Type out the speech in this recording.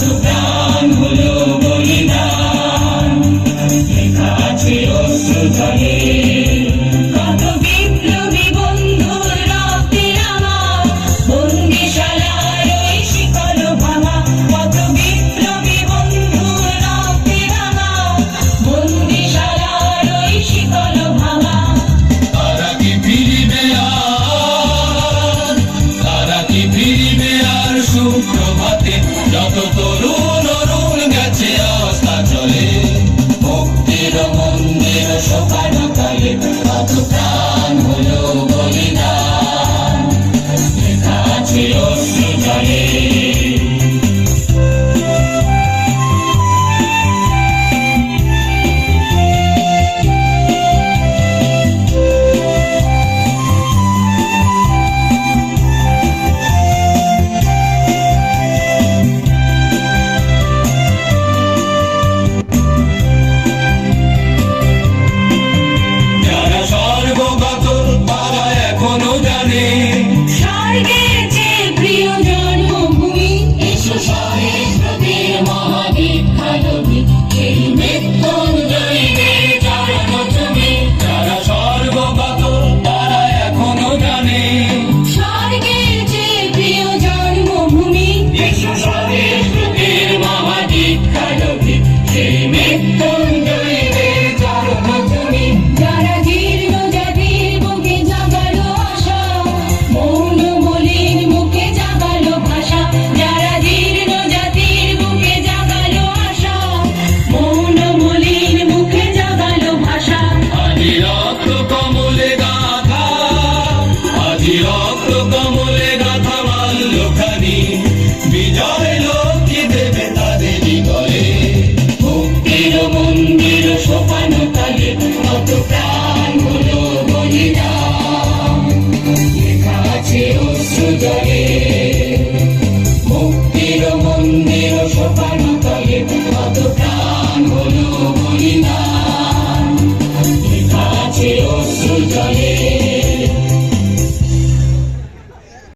কত প্রাণ হলো বলিদান, লেখা আছে অশ্রু জলে। কত বিপ্লবী বন্ধুর রক্তে রাঙা, বন্দিশালার ওই শিকল ভাঙা। কত বিপ্লবী বন্ধুর রক্তে রাঙা, বন্দিশালার ওই শিকল ভাঙা। তারা কি ফিরিবে আর, তারা কি ফিরিবে আর সুপ্রভাতে, যত তরুণ অরুণ গেছে আস্থা চলে। মুক্তির মন্দির শোকানো কালে কত প্রাণ হলো বলিদান, লেখা আছে অশ্রু জলে। যারা স্বর্গগত তারা এখনো জানে, স্বর্গের যে প্রিয় জন্মভূমি, এসো সহস্রদের মহাদীক্ষা নদী, সেই মৃত্যুঞ্জয়ীদের চরণ তুমি। যারা স্বর্গগত তারা এখনো জানে, স্বর্গের যে প্রিয় জন্মভূমি, এসো সহস্রদের মহাদীক্ষা নদী, সেই মৃত্যুঞ্জয়ীদের চরণ তুমি। যারা জীর্ণ জাতির বুকে জাগালো আশা, মৌন মলিন মুখে জাগালো ভাষা। যারা জীর্ণ জাতির বুকে জাগালো আশা, মৌন মলিন মুখে জাগালো ভাষা। আজি রক্ত কমলে গাথা, আজি রক্ত কমলে গাথা মাল্যখানি, বিজয় লক্ষ্মী দেবে তাদেরই গলে। মুক্তির মন্দির সোপানো কালে কত প্রাণ হলো বলিদান, লেখা আছে অশ্রু জলে।